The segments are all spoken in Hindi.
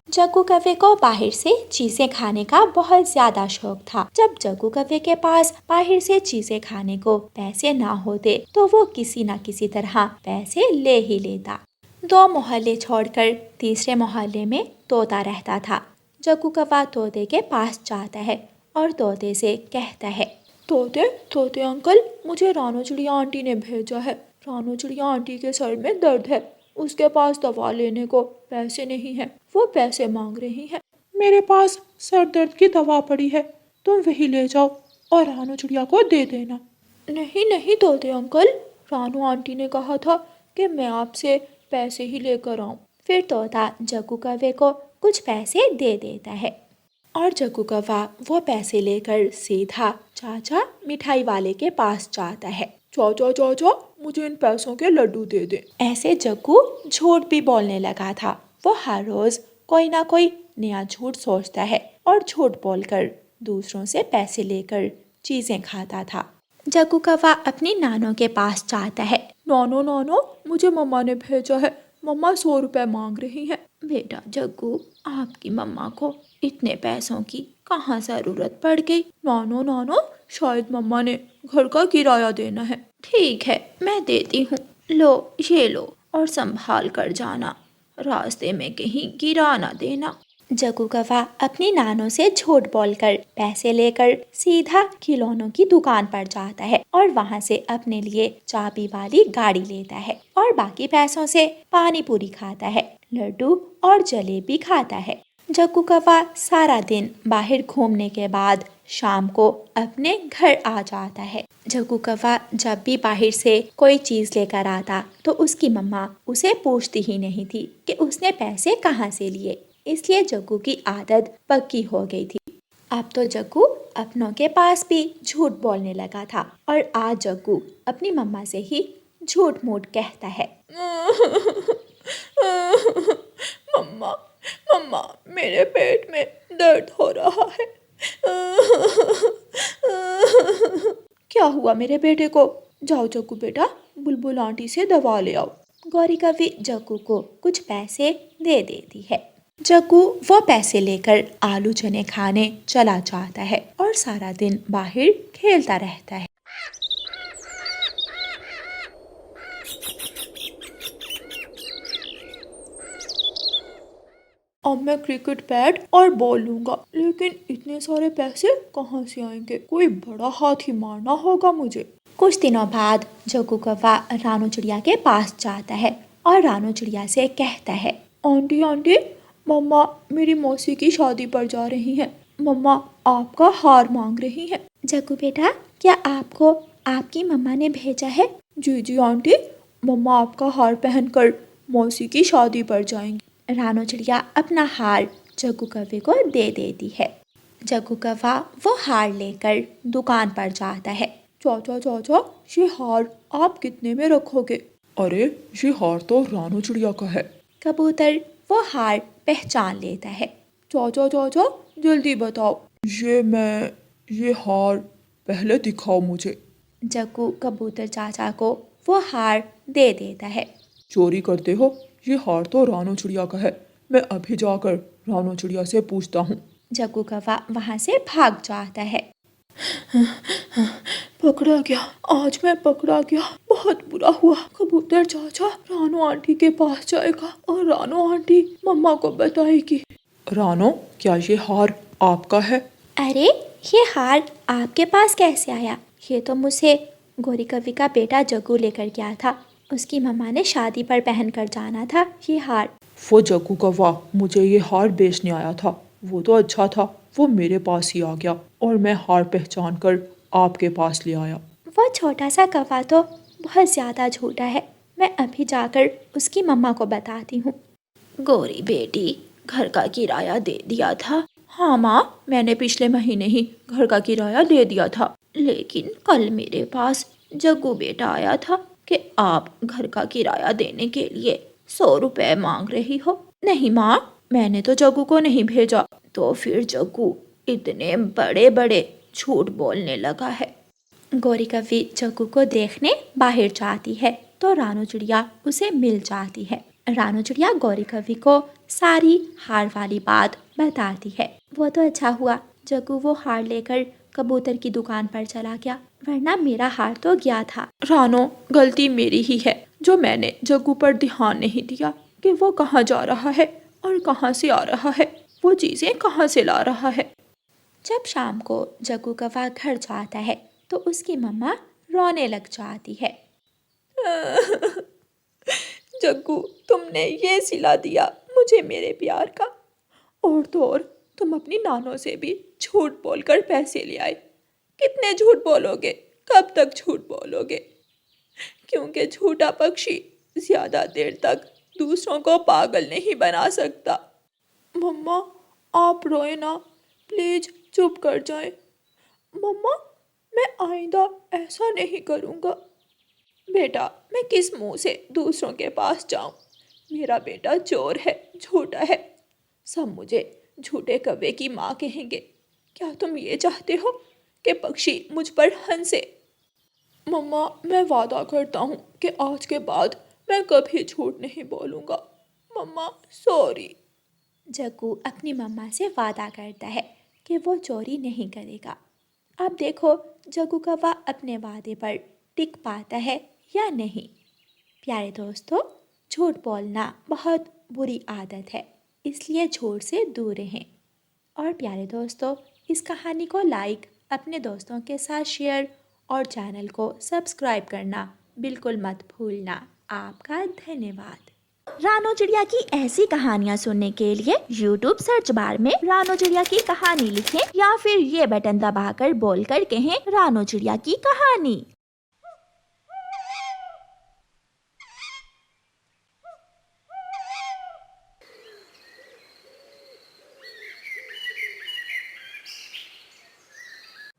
जग्गू कव्वे को बाहर से चीजें खाने का बहुत ज्यादा शौक था। जब जग्गू कव्वे के पास बाहर से चीजें खाने को पैसे ना होते तो वो किसी न किसी तरह पैसे ले ही लेता। 2 मोहल्ले छोड़कर तीसरे मोहल्ले में तोता रहता था। जग्गू कव्वा तोते के पास जाता है और तोते से कहता है, तोते तोते अंकल, मुझे रानू चिड़िया आंटी ने भेजा है। रानू चिड़िया आंटी के सर में दर्द है, उसके पास दवा लेने को पैसे नहीं है, वो पैसे मांग रही है। मेरे पास सर दर्द की दवा पड़ी है, तुम वही ले जाओ और रानू चिड़िया को दे देना। नहीं नहीं तोते अंकल, रानू आंटी ने कहा था कि मैं आपसे पैसे ही लेकर आऊं। फिर तोता जग्गू कव्वे को कुछ पैसे दे देता है और जग्गू कव्वा वो पैसे लेकर सीधा चाचा मिठाई वाले के पास जाता है। चाचा चाचा, मुझे इन पैसों के लड्डू दे दे। ऐसे जग्गू झूठ भी बोलने लगा था। वो हर रोज कोई ना कोई नया झूठ सोचता है और झूठ बोलकर दूसरों से पैसे लेकर चीजें खाता था। जग्गू कव्वा अपनी नानों के पास जाता है। नानो नानो, मुझे मम्मा ने भेजा है, मम्मा 100 रुपए मांग रही है। बेटा जग्गू, आपकी मम्मा को इतने पैसों की कहाँ जरूरत पड़ गई? नानो नानो, शायद मम्मा ने घर का किराया देना है। ठीक है, मैं देती हूँ। लो, ये लो और संभाल कर जाना, रास्ते में कहीं गिरा ना देना। जग्गू कव्वा अपनी नानों से झूठ बोलकर पैसे लेकर सीधा खिलौनों की दुकान पर जाता है और वहाँ से अपने लिए चाबी वाली गाड़ी लेता है और बाकी पैसों से पानी पूरी खाता है, लड्डू और जलेबी खाता है। जग्गू कव्वा सारा दिन बाहर घूमने के बाद शाम को अपने घर आ जाता है। जग्गू कव्वा जब भी बाहर से कोई चीज लेकर आता तो उसकी मम्मा उसे पूछती ही नहीं थी कि उसने पैसे कहाँ से लिए, इसलिए जग्गू की आदत पक्की हो गई थी। अब तो जग्गू अपनों के पास भी झूठ बोलने लगा था और आज जग्गू अपनी मम्मा से ही झूठ मूठ कहता है। मम्मा मम्मा, मेरे पेट में दर्द हो रहा है। क्या हुआ मेरे बेटे को? जाओ जग्गू बेटा, बुलबुल आंटी से दवा ले आओ। गौरी कव्वी जग्गू को कुछ पैसे दे देती है। जग्गू वो पैसे लेकर आलू चने खाने चला जाता है और सारा दिन बाहर खेलता रहता है। अब मैं क्रिकेट बैट और बॉल लूंगा, लेकिन इतने सारे पैसे कहाँ से आएंगे? कोई बड़ा हाथ ही मारना होगा मुझे। कुछ दिनों बाद जग्गू कव्वा रानू चिड़िया के पास जाता है और रानू चिड़िया से कहता है, आंटी आंटी, मम्मा मेरी मौसी की शादी पर जा रही हैं। मम्मा आपका हार मांग रही हैं। जग्गू बेटा, क्या आपको आपकी मम्मा ने भेजा है? जी जी आंटी, मम्मा आपका हार पहनकर मौसी की शादी पर जाएंगी। रानू चिड़िया अपना हार जग्गू कव्वे को दे देती है। जग्गू कव्वा वो हार लेकर दुकान पर जाता है। चाचा चाचा, ये हार आप कितने में रखोगे? अरे, ये हार तो रानू चिड़िया का है। कबूतर वो हार पहचान लेता है। चाचा चाचा, जल्दी बताओ, ये हार पहले दिखाओ मुझे। जग्गू कबूतर चाचा को वो हार दे देता है। चोरी करते हो? ये हार तो रानू चिड़िया का है, मैं अभी जाकर रानू चिड़िया से पूछता हूँ। जग्गू कव्वा वहाँ से भाग जाता है। पकड़ा गया, आज मैं पकड़ा गया, बहुत बुरा हुआ। कबूतर चाचा रानू आंटी के पास जाएगा और रानू आंटी मम्मा को बताएगी। रानू, क्या ये हार आपका है? अरे, ये हार आपके पास कैसे आया? ये तो मुझे गौरी कव्वी का बेटा जग्गू लेकर गया था, उसकी मम्मा ने शादी पर पहन कर जाना था ये हार। वो जग्गू कव्वा मुझे ये हार बेचने आया था, वो तो अच्छा था, वो मेरे पास ही आ गया और मैं हार पहचान कर आपके पास ले आया। वो छोटा सा कव्वा तो बहुत ज़्यादा झूठा है, मैं अभी जाकर उसकी मम्मा को बताती हूँ। गौरी बेटी, घर का किराया दे दिया था? हाँ माँ, मैंने पिछले महीने ही घर का किराया दे दिया था, लेकिन कल मेरे पास जग्गू बेटा आया था कि आप घर का किराया देने के लिए 100 रुपए मांग रही हो। नहीं माँ, मैंने तो जग्गू को नहीं भेजा। तो फिर जग्गू इतने बड़े बड़े झूठ बोलने लगा है। गौरी कव्वी जग्गू को देखने बाहर जाती है तो रानू चिड़िया उसे मिल जाती है। रानू चिड़िया गौरी कवि को सारी हार वाली बात बताती है। वो तो अच्छा हुआ जग्गू वो हार लेकर कबूतर की दुकान पर चला गया, वरना मेरा हार तो गया था। रानो, गलती मेरी ही है जो मैंने जग्गू पर ध्यान नहीं दिया कि वो कहाँ जा रहा है और कहाँ से आ रहा है, वो चीजें कहाँ से ला रहा है। जब शाम को जग्गू कौवा घर जाता है तो उसकी मम्मा रोने लग जाती है। जग्गू, तुमने ये सिला दिया मुझे मेरे प्यार का, और तो और तुम अपनी नानों से भी झूठ बोलकर पैसे ले आए। कितने झूठ बोलोगे, कब तक झूठ बोलोगे? क्योंकि झूठा पक्षी ज्यादा देर तक दूसरों को पागल नहीं बना सकता। मम्मा, आप रोए ना, प्लीज चुप कर जाएं। मम्मा, मैं आइंदा ऐसा नहीं करूँगा। बेटा, मैं किस मुंह से दूसरों के पास जाऊं? मेरा बेटा चोर है, झूठा है, सब मुझे झूठे कौवे की माँ कहेंगे। क्या तुम ये चाहते हो कि पक्षी मुझ पर हंसे? मम्मा, मैं वादा करता हूँ कि आज के बाद मैं कभी झूठ नहीं बोलूँगा। मम्मा, सॉरी। जग्गू अपनी मम्मा से वादा करता है कि वो चोरी नहीं करेगा। अब देखो जग्गू कौवा अपने वादे पर टिक पाता है या नहीं। प्यारे दोस्तों, झूठ बोलना बहुत बुरी आदत है, इसलिए झूठ से दूर रहें। और प्यारे दोस्तों, इस कहानी को लाइक, अपने दोस्तों के साथ शेयर और चैनल को सब्सक्राइब करना बिल्कुल मत भूलना। आपका धन्यवाद। रानो चिड़िया की ऐसी कहानियाँ सुनने के लिए YouTube सर्च बार में रानो चिड़िया की कहानी लिखें या फिर ये बटन दबाकर बोलकर कहें रानो चिड़िया की कहानी।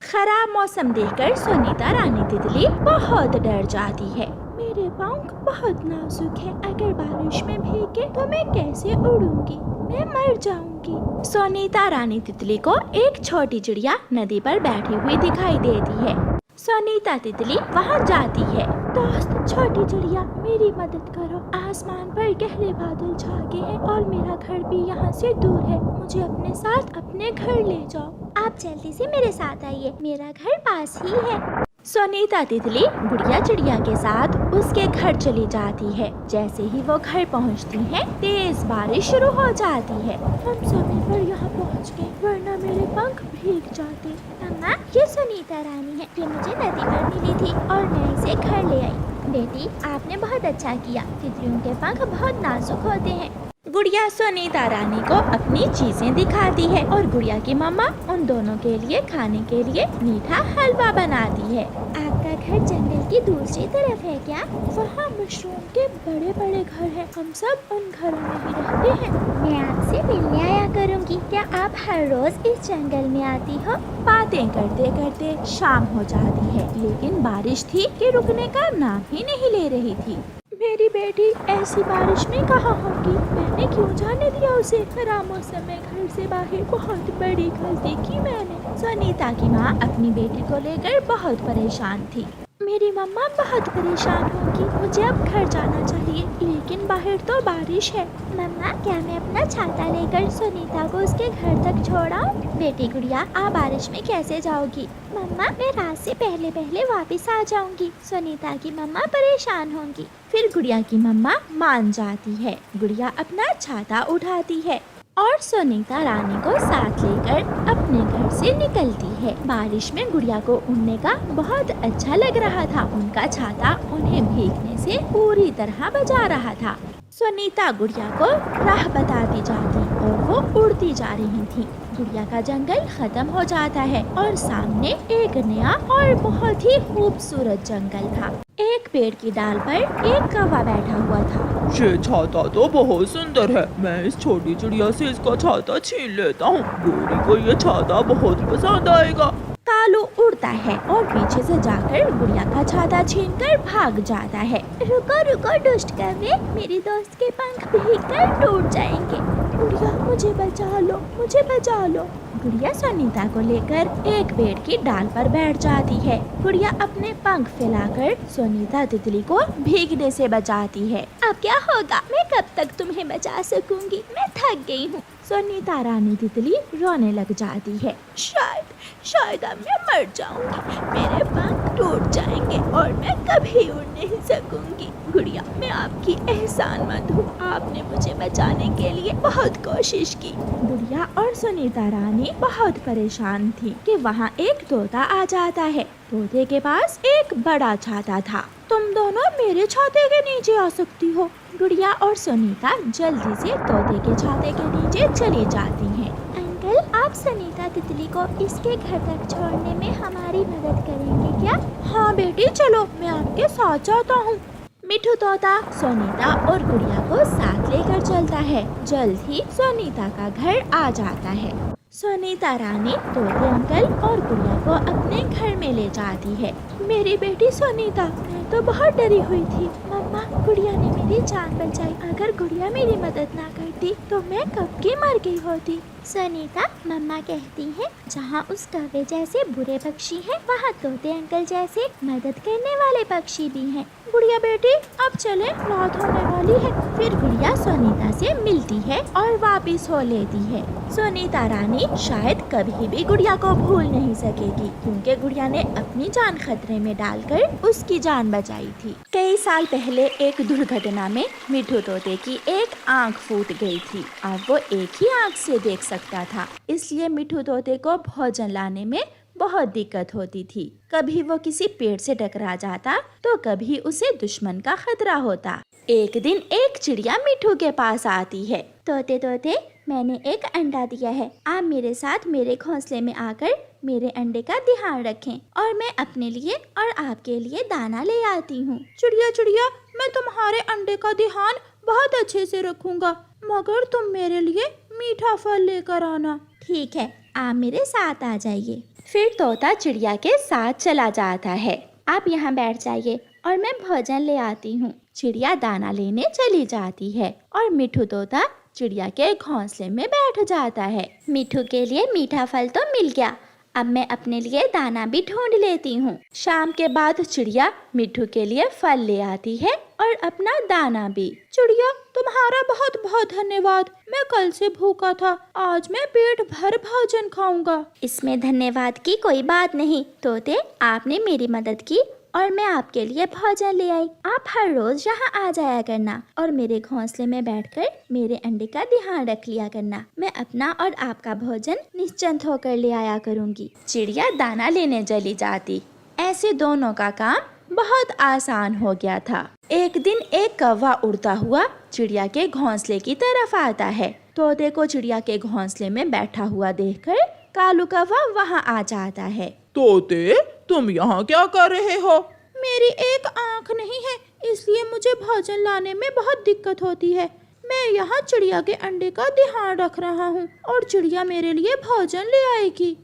खराब मौसम देखकर सुनीता रानी तितली बहुत डर जाती है। मेरे पंख बहुत नाजुक है, अगर बारिश में भीगे तो मैं कैसे उड़ूंगी? मैं मर जाऊंगी। सुनीता रानी तितली को एक छोटी चिड़िया नदी पर बैठी हुई दिखाई देती है। सुनीता तितली वहां जाती है। दोस्त छोटी चिड़िया, मेरी मदद करो, आसमान पर गहरे बादल छा गए हैं और मेरा घर भी यहाँ से दूर है, मुझे अपने साथ अपने घर ले जाओ। आप जल्दी से मेरे साथ आइए, मेरा घर पास ही है। सुनीता तितली गुड़िया चिड़िया के साथ उसके घर चली जाती है। जैसे ही वो घर पहुंचती है, तेज बारिश शुरू हो जाती है। हम समय पर यहाँ पहुँच गए, वरना मेरे पंख भीग जाते। मम्मा, ये सुनीता रानी है, ये मुझे नदी पर मिली थी और मैं इसे घर ले आई। बेटी, आपने बहुत अच्छा किया, तितलियों के पंख बहुत नाजुक होते हैं। गुड़िया सुनीता रानी को अपनी चीजें दिखाती है और गुड़िया की मम्मा उन दोनों के लिए खाने के लिए मीठा हलवा बनाती है। आपका घर जंगल की दूसरी तरफ है क्या? वहाँ मशरूम के बड़े बड़े घर हैं, हम सब उन घरों में ही रहते हैं। मैं आपसे मिलने आया करूँगी, क्या आप हर रोज इस जंगल में आती हो? बातें करते करते शाम हो जाती है, लेकिन बारिश थी कि रुकने का नाम ही नहीं ले रही थी। मेरी बेटी ऐसी बारिश में कहाँ होगी? मैंने क्यों जाने दिया उसे? खराब मौसम में घर से बाहर, बहुत बड़ी गलती की मैंने। सुनीता की माँ अपनी बेटी को लेकर बहुत परेशान थी। मेरी मम्मा बहुत परेशान होगी, मुझे अब घर जाना चाहिए, लेकिन बाहर तो बारिश है। मम्मा, क्या मैं अपना छाता लेकर सुनीता को उसके घर तक छोड़ाऊं? बेटी गुड़िया, आप बारिश में कैसे जाओगी? मम्मा, मैं रात से पहले पहले वापस आ जाऊंगी। सुनीता की मम्मा परेशान होंगी। फिर गुड़िया की मम्मा मान जाती है। गुड़िया अपना छाता उठाती है और सुनीता रानी को साथ लेकर अपने घर से निकलती है। बारिश में गुड़िया को उड़ने का बहुत अच्छा लग रहा था। उनका छाता उन्हें भीगने से पूरी तरह बचा रहा था। सुनीता गुड़िया को राह बताती जाती और वो उड़ती जा रही थी। गुड़िया का जंगल खत्म हो जाता है और सामने एक नया और बहुत ही खूबसूरत जंगल था। एक पेड़ की डाल पर एक कौवा बैठा हुआ था। ये छाता तो बहुत सुंदर है, मैं इस छोटी चिड़िया से इसका छाता छीन लेता हूँ। गोरी को ये छाता बहुत पसंद आएगा। कालू उड़ता है और पीछे से जाकर गुड़िया का छाता छीनकर भाग जाता है। रुको रुको दुष्ट कौवे, मेरी दोस्त के पंख भीगकर टूट जाएंगे। गुड़िया, मुझे बचा लो, मुझे बचा लो। गुड़िया सुनीता को लेकर एक पेड़ की डाल पर बैठ जाती है। गुड़िया अपने पंख फैलाकर सुनीता तितली को भीगने से बचाती है। अब क्या होगा, मैं कब तक तुम्हें बचा सकूंगी, मैं थक गई हूँ। सुनीता रानी तितली रोने लग जाती है। शायद अब मैं मर जाऊंगी, मेरे पंख टूट जाएंगे और मैं कभी उड़ नहीं सकूंगी। गुड़िया, मैं आपकी एहसानमंद हूँ, आपने मुझे बचाने के लिए बहुत कोशिश की। गुड़िया और सुनीता रानी बहुत परेशान थी कि वहाँ एक तोता आ जाता है। तोते के पास एक बड़ा छाता था। तुम दोनों मेरे छाते के नीचे आ सकती हो। गुड़िया और सुनीता जल्दी से तोते के छाते के नीचे चली जाती हैं। अंकल, आप सुनीता तितली को इसके घर तक छोड़ने में हमारी मदद करेंगे क्या? हाँ बेटी, चलो, मैं आपके साथ जाता हूँ। मिठू तोता सुनीता और गुड़िया को साथ लेकर चलता है। जल्द ही सुनीता का घर आ जाता है। सुनीता रानी तोते अंकल और गुड़िया को अपने घर में ले जाती है। मेरी बेटी सुनीता, मैं तो बहुत डरी हुई थी। मम्मा, गुड़िया ने मेरी जान बचाई। अगर गुड़िया मेरी मदद ना करती तो मैं कब की मर गई होती। सुनीता, मम्मा कहती है जहाँ उस कौवे जैसे बुरे पक्षी हैं, वहाँ तोते अंकल जैसे मदद करने वाले पक्षी भी हैं। गुड़िया बेटी, अब चले, रात होने वाली है। फिर गुड़िया सुनीता से मिलती है और वापिस हो लेती है। सुनीता रानी शायद कभी भी गुड़िया को भूल नहीं सकेगी, क्योंकि गुड़िया ने अपनी जान खतरे में डालकर उसकी जान बचाई थी। कई साल पहले एक दुर्घटना में मिठू तोते की एक आंख फूट गई थी। अब वो एक ही आंख से देख सकता था, इसलिए मिठू तोते को भोजन लाने में बहुत दिक्कत होती थी। कभी वो किसी पेड़ से टकरा जाता तो कभी उसे दुश्मन का खतरा होता। एक दिन एक चिड़िया मिठू के पास आती है। तोते तोते, मैंने एक अंडा दिया है, आप मेरे साथ मेरे घोंसले में आकर मेरे अंडे का ध्यान रखें और मैं अपने लिए और आपके लिए दाना ले आती हूँ। चिड़िया चिड़िया, मैं तुम्हारे अंडे का ध्यान बहुत अच्छे से रखूंगा, मगर तुम मेरे लिए मीठा फल लेकर आना। ठीक है, आप मेरे साथ आ जाइए। फिर तोता चिड़िया के साथ चला जाता है। आप यहाँ बैठ जाइए और मैं भोजन ले आती हूँ। चिड़िया दाना लेने चली जाती है और मिठू तोता चिड़िया के घोंसले में बैठ जाता है। मिठू के लिए मीठा फल तो मिल गया, अब मैं अपने लिए दाना भी ढूंढ लेती हूँ। शाम के बाद चिड़िया मिठू के लिए फल ले आती है और अपना दाना भी। चिड़िया, तुम्हारा बहुत बहुत धन्यवाद, मैं कल से भूखा था, आज मैं पेट भर भोजन खाऊंगा। इसमें धन्यवाद की कोई बात नहीं तोते, आपने मेरी मदद की और मैं आपके लिए भोजन ले आई। आप हर रोज यहाँ आ जाया करना और मेरे घोंसले में बैठकर मेरे अंडे का ध्यान रख लिया करना। मैं अपना और आपका भोजन निश्चिंत होकर ले आया करूँगी। चिड़िया दाना लेने चली जाती। ऐसे दोनों का काम बहुत आसान हो गया था। एक दिन एक कौवा उड़ता हुआ चिड़िया के घोंसले की तरफ आता है। तोते को चिड़िया के घोंसले में बैठा हुआ देखकर कालू कौवा वहाँ आ जाता है। तोते, तुम यहाँ क्या कर रहे हो? मेरी एक आँख नहीं है, इसलिए मुझे भोजन लाने में बहुत दिक्कत होती है। मैं यहाँ चिड़िया के अंडे का ध्यान रख रहा हूँ और चिड़िया मेरे लिए भोजन ले आएगी।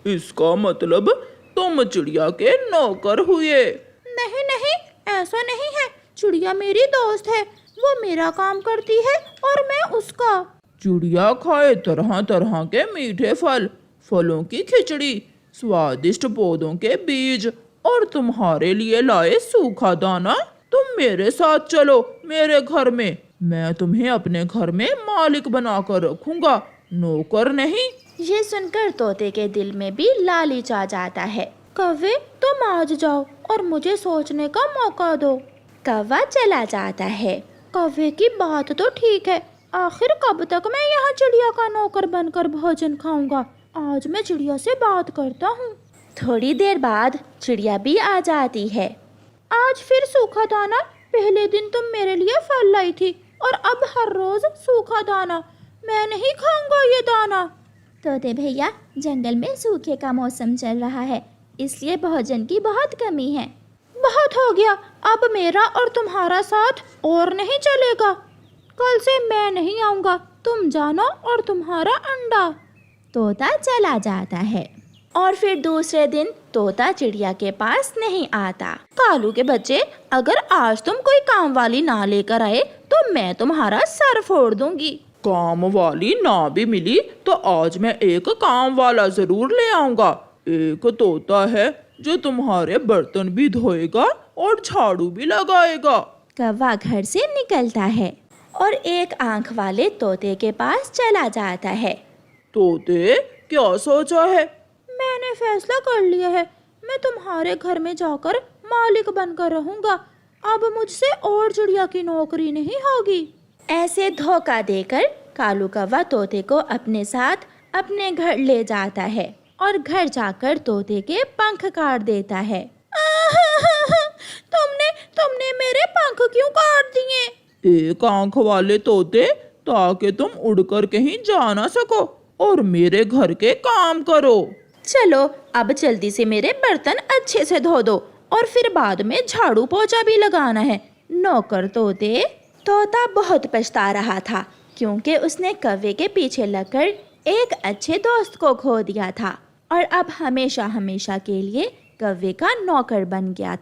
इसका मतलब तुम चिड़िया के नौकर हुए? नहीं नहीं, ऐसा नहीं है। चिड़िया मेरी दोस्त है, वो मेरा काम करती है और मैं उसका। चिड़िया खाए तरह तरह के मीठे फल, फलों की खिचड़ी, स्वादिष्ट पौधों के बीज और तुम्हारे लिए लाए सूखा दाना। तुम मेरे साथ चलो मेरे घर में, मैं तुम्हें अपने घर में मालिक बनाकर रखूंगा, नौकर नहीं। ये सुनकर तोते के दिल में भी लालच आ जाता है। कौवे, तुम आज जाओ और मुझे सोचने का मौका दो। कौवा चला जाता है। कौवे की बात तो ठीक है, आखिर कब तक मैं यहाँ चिड़िया का नौकर बनकर भोजन खाऊंगा। आज मैं चिड़िया से बात करता हूँ। थोड़ी देर बाद चिड़िया भी आ जाती है। आज फिर सूखा दाना, पहले दिन तुम मेरे लिए फल लाई थी और अब हर रोज सूखा दाना। मैं नहीं खाऊंगा ये दाना। तोते भैया, जंगल में सूखे का मौसम चल रहा है, इसलिए भोजन की बहुत कमी है। बहुत हो गया, अब मेरा और तुम्हारा साथ और नहीं चलेगा। कल से मैं नहीं आऊँगा, तुम जानो और तुम्हारा अंडा। तोता चला जाता है और फिर दूसरे दिन तोता चिड़िया के पास नहीं आता। कालू के बच्चे, अगर आज तुम कोई काम वाली ना लेकर आए तो मैं तुम्हारा सर फोड़ दूंगी। काम वाली ना भी मिली तो आज मैं एक काम वाला जरूर ले आऊंगा। एक तोता है जो तुम्हारे बर्तन भी धोएगा और झाड़ू भी लगाएगा। कौवा घर से निकलता है और एक आंख वाले तोते के पास चला जाता है। तोते, क्या सोचा है? मैंने फैसला कर लिया है, मैं तुम्हारे घर में जाकर मालिक बनकर रहूंगा। अब मुझसे और चिड़िया की नौकरी नहीं होगी। ऐसे धोखा देकर कालू कौवा तोते को अपने साथ अपने घर ले जाता है और घर जाकर तोते के पंख काट देता है। तुमने मेरे पंख क्यों काट दिए? एक आंख वाले तोते, ताकि तुम उड़कर कहीं जा ना सको और मेरे घर के काम करो। चलो अब जल्दी से मेरे बर्तन अच्छे से धो दो और फिर बाद में झाड़ू पोछा भी लगाना है। नौकर तोते। तोता बहुत पछता रहा था क्योंकि उसने कौवे के पीछे लगकर एक अच्छे दोस्त को खो दिया था और अब हमेशा हमेशा के लिए कौवे का नौकर बन गया था।